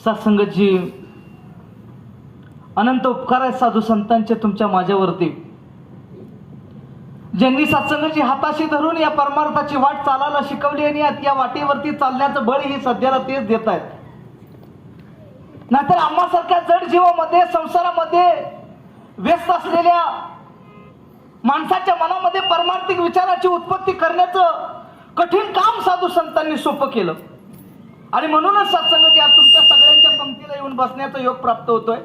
सत्संगची अनंत उपकार आहेत साधू संतांचे तुमच्या माझ्यावरती, ज्यांनी सत्संगाची हाताशी धरून या परमार्थाची वाट चालायला शिकवली आणि या वाटेवरती चालण्याचं बळ ही सध्याला तेच देत आहेत. नाहीतर आम्हासारख्या जड जीवामध्ये संसारामध्ये व्यस्त असलेल्या माणसाच्या मनामध्ये परमार्थिक विचाराची उत्पत्ती करण्याचं कठीण काम साधू संतांनी सोपं केलं. आणि म्हणूनच सत्संगाची आज तुमच्या सगळ्यांच्या पंक्तीला येऊन बसण्याचा योग प्राप्त होतोय.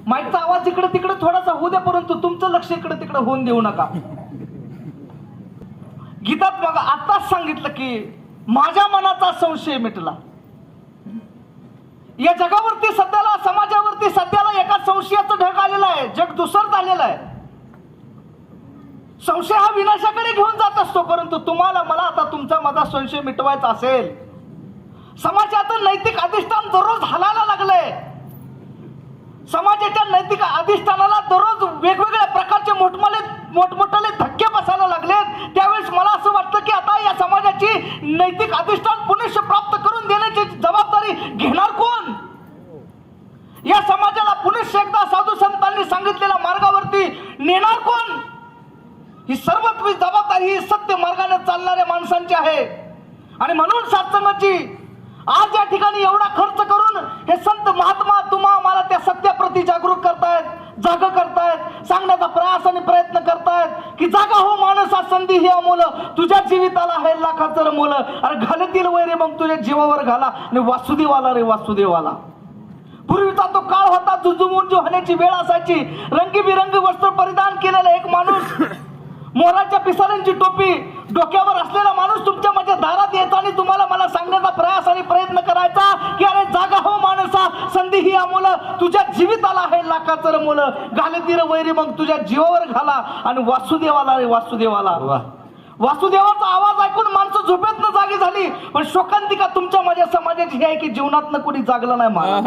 माईकचा आवाज इकडे तिकडे थोडासा होऊ द्या, परंतु तुमचं लक्ष इकडे तिकडे होऊन देऊ नका. गीतात बघा आताच सांगितलं की माझ्या मनाचा संशय मिटला. या जगावरती सध्याला समाजावरती सध्याला एका संशयाचं ढग आलेला आहे. जग दुसर झालेलं आहे. संशय हा विनाशाकडे घेऊन जात असतो, परंतु तुम्हाला मला आता तुमचा माझा संशय मिटवायचा असेल, समाजाचं नैतिक अधिष्ठान दररोज हलायला लागलंय. समाजाच्या नैतिक अधिष्ठानाला दररोज वेगवेगळ्या प्रकारचे मोठमोठाले धक्के बसायला लागलेत. त्यावेळेस मला असं वाटतं की आता या समाजाची नैतिक अधिष्ठान पुनश्च प्राप्त करून देण्याची जबाबदारी घेणार कोण? या समाजाला पुनश्च एकदा साधू संतांनी सांगितलेल्या मार्गावरती नेणार कोण? ही सर्वत्व जबाबदारी ही सत्य मार्गाने चालणाऱ्या माणसांची आहे. आणि म्हणून सत्संगाची आज या ठिकाणी एवढा खर्च करून हे संत महात्मा तुम्हा मला त्या सत्याप्रती जागरूक करतायत, जागा करतायत, सांगण्याचा प्रयास आणि प्रयत्न करतायत की जागा हो माणसा, संधी ही अमोल, तुझ्या जीविताला आहे लाखाचं मोल. अरे घालतील वैरे मग तुझ्या जीवावर घाला आणि वासुदेवाला रे वासुदेवाला. पूर्वीचा तो काळ होता जुजुमून होण्याची वेळ असायची. रंगीबिरंगी वस्त्र परिधान केलेला एक माणूस, मोराच्या पिसाऱ्यांची टोपी डोक्यावर असलेला माणूस तुमच्या माझ्या दारात यायचा आणि तुम्हाला मला सांगण्याचा प्रयास आणि प्रयत्न करायचा की अरे जागा हो माणसा, संधी ही अमोल, तुझ्या जीविताला आहे लाखाचं मोल. घालतील वैरी मग तुझ्या जीवावर घाला आणि वासुदेवाला रे वासुदेवाला. वासुदेवाचा आवाज ऐकून माणसं झोपेतनं जागी झाली. पण शोकांतिका तुमच्या माझ्या समाजाची ही आहे की जीवनात कोणी जागलं नाही. मला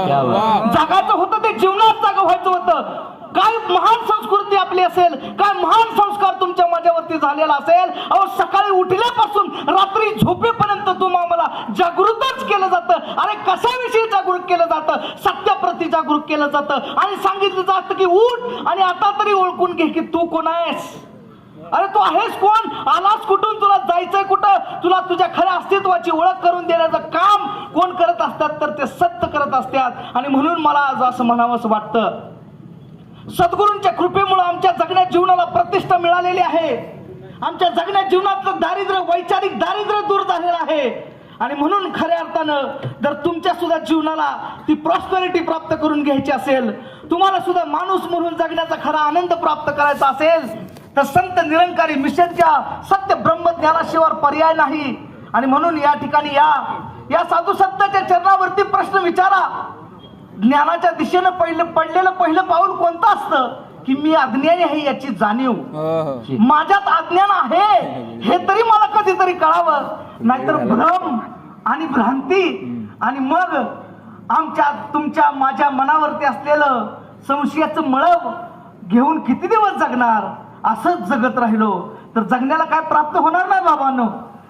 जागायचं होतं ते जीवनात जागा व्हायचं होतं. काय महान संस्कृती आपली असेल, काय महान संस्कार तुमच्या माझ्यावरती झालेला असेल. अहो सकाळी उठल्यापासून रात्री झोपेपर्यंत तुम्हाला मला जागृतच केलं जातं. अरे कशाविषयी जागृत केलं जातं? सत्याप्रती जागृत केलं जातं आणि सांगितलं जातं की उठ आणि आता तरी ओळखून घे की तू कोण आहेस. अरे तू आहेस कोण, आलास कुठून, तुला जायचंय कुठं, तुला तुझ्या खऱ्या अस्तित्वाची ओळख करून देण्याचं काम कोण करत असतात तर ते सत्य करत असतात. आणि म्हणून मला आज असं म्हणावंसं वाटतं, सद्गुरूंच्या कृपेमुळे आमच्या जगण्या जीवनाला प्रतिष्ठा मिळालेली आहे. आमच्या जगण्या जीवनातलं दारिद्र्य, वैचारिक दारिद्र्य दूर झालेलं आहे. आणि म्हणून खऱ्या अर्थानं जर तुमच्या सुद्धा जीवनाला ती प्रॉस्पेरिटी प्राप्त करून घ्यायची असेल, तुम्हाला सुद्धा माणूस म्हणून जगण्याचा खरा आनंद प्राप्त करायचा असेल, तर संत निरंकारी मिशनच्या सत्य ब्रह्मज्ञानाशिवाय पर्याय नाही. आणि म्हणून या ठिकाणी या साधू संतांच्या चरणावरती प्रश्न विचारा. ज्ञानाच्या दिशेनं पडलेलं पहिलं पाऊल कोणतं असतं की मी अज्ञानी आहे याची जाणीव. माझ्यात अज्ञान आहे हे तरी मला कधीतरी कळावं, नाहीतर भ्रम आणि भ्रांती आणि मग आमच्या तुमच्या माझ्या मनावरती असलेलं संशयाचं मळब घेऊन किती दिवस जगणार. असंच जगत राहिलो तर जगण्याला काय प्राप्त होणार नाही बाबांनो.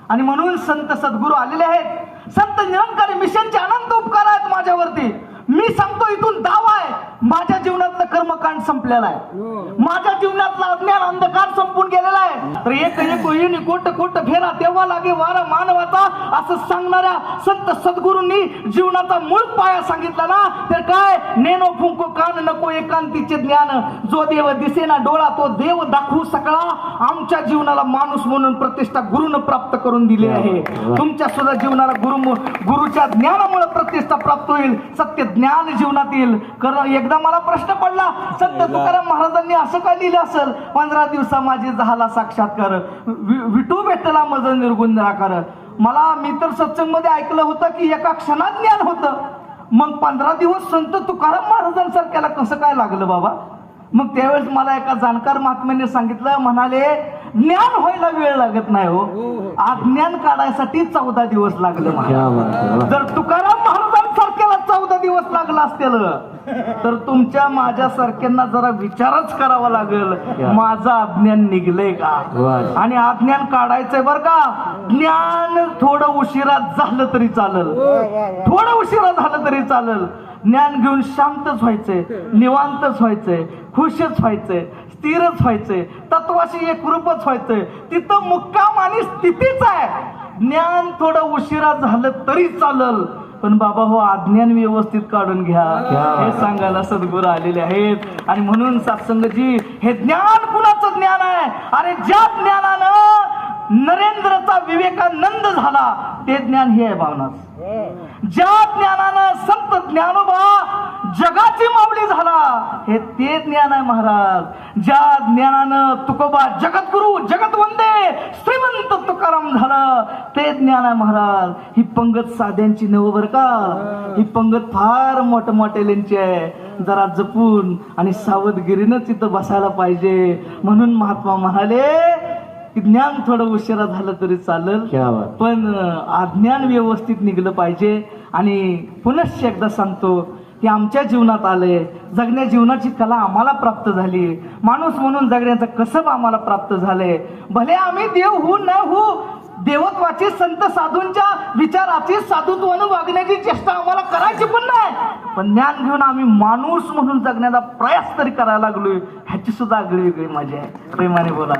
आणि म्हणून संत सद्गुरू आलेले आहेत. संत निरंकारी मिशनचे अनंत उपकार आहेत माझ्यावरती. मी सांगतो इथून दावा आहे, माझ्या जीवनातलं कर्मकांड संपलेला आहे. माझ्या जीवनातला अज्ञान अंधकार संपून गेलेला आहे. तर एक कोट कोट फेरा तेव्हा लागे वारा मानवाचा, असं सांगणाऱ्या संत सद्गुरूंनी जीवनाचा मूळ पाया सांगितला ना, तर काय नेनो फुंको कान नको एकांतीचे ज्ञान, जो देव दिसेना डोळा तो देव दाखवू सकळा. आमच्या जीवनाला माणूस म्हणून प्रतिष्ठा गुरुनं प्राप्त करून दिली आहे. तुमच्या सुद्धा जीवनाला गुरुच्या ज्ञानामुळे प्रतिष्ठा प्राप्त होईल, सत्य ज्ञान जीवनात येईल. कारण एकदा मला प्रश्न पडला, संत तुकाराम महाराजांनी असं काय लिहिलं असेल, 15 दिवसा माझी झाला साक्षात्कार, विटू भेटला मज निर्गुण निराकार. मी तर सत्संग मध्ये ऐकलं होतं की एका क्षणात ज्ञान होतं. मग 15 दिवस संत तुकाराम महाराजांसारख्याला कसं काय लागलं बाबा? मग त्यावेळेस मला एका जाणकार महात्म्याने सांगितलं, म्हणाले ज्ञान व्हायला वेळ लागत नाही हो, अज्ञान काढायसाठी 14 दिवस लागले. जर तुकाराम महाराजांसारख्याला 14 दिवस लागले वाटलं असतेल तर तुमच्या माझ्यासारख्यांना जरा विचारच करावा लागेल माझं अज्ञान निघलंय का. आणि अज्ञान काढायचंय बर का. ज्ञान थोडं उशिरा झालं तरी चालेल, थोडं उशिरा झालं तरी चालेल. ज्ञान घेऊन शांतच व्हायचंय, निवांतच व्हायचंय, खुशच व्हायचंय, स्थिरच व्हायचंय, तत्वाशी एकरूपच व्हायचंय. तिथं मुक्काम आणि स्थितीच आहे. ज्ञान थोडं उशिरा झालं तरी चालेल, पण बाबा हो अज्ञान व्यवस्थित काढून घ्या हे सांगायला सद्गुरू आलेले आहेत. आणि म्हणून सत्संगजी हे ज्ञान कुणाचं ज्ञान आहे. अरे ज्या ज्ञानानं नरेंद्रचा विवेकानंद झाला ते ज्ञान हे आहे भावना. ज्या ज्ञानानं संत ज्ञानोबा जगाची माऊली झाला हे ते ज्ञान आहे महाराज. ज्या ज्ञानानं तुकोबा जगद्गुरु जगतवंदे श्रीमंत तुकाराम झाला ते ज्ञान आहे महाराज. ही पंगत साध्यांची नव बर का, ही पंगत फार मोठमोठ्याची आहे. जरा जपून आणि सावधगिरीनं तिथं बसायला पाहिजे. म्हणून महात्मा म्हणाले ज्ञान थोडं उशिरा झालं तरी चालेल, पण अज्ञान व्यवस्थित निघलं पाहिजे. आणि पुनश्च एकदा सांगतो की आमच्या जीवनात आले, जगण्या जीवनाची कला आम्हाला प्राप्त झाली, माणूस म्हणून जगण्याचं कसब आम्हाला प्राप्त झाले. भले आम्ही देव होऊ न होऊ, देवत्वाची संत साधूंच्या विचाराची साधुत्वानं वागण्याची चेष्टा आम्हाला करायची पण नाही, पण ज्ञान घेऊन आम्ही माणूस म्हणून जगण्याचा प्रयास तरी करायला लागलोय. ह्याची सुद्धा आगळी वेगळी मजा आहे. प्रेमाने बोला.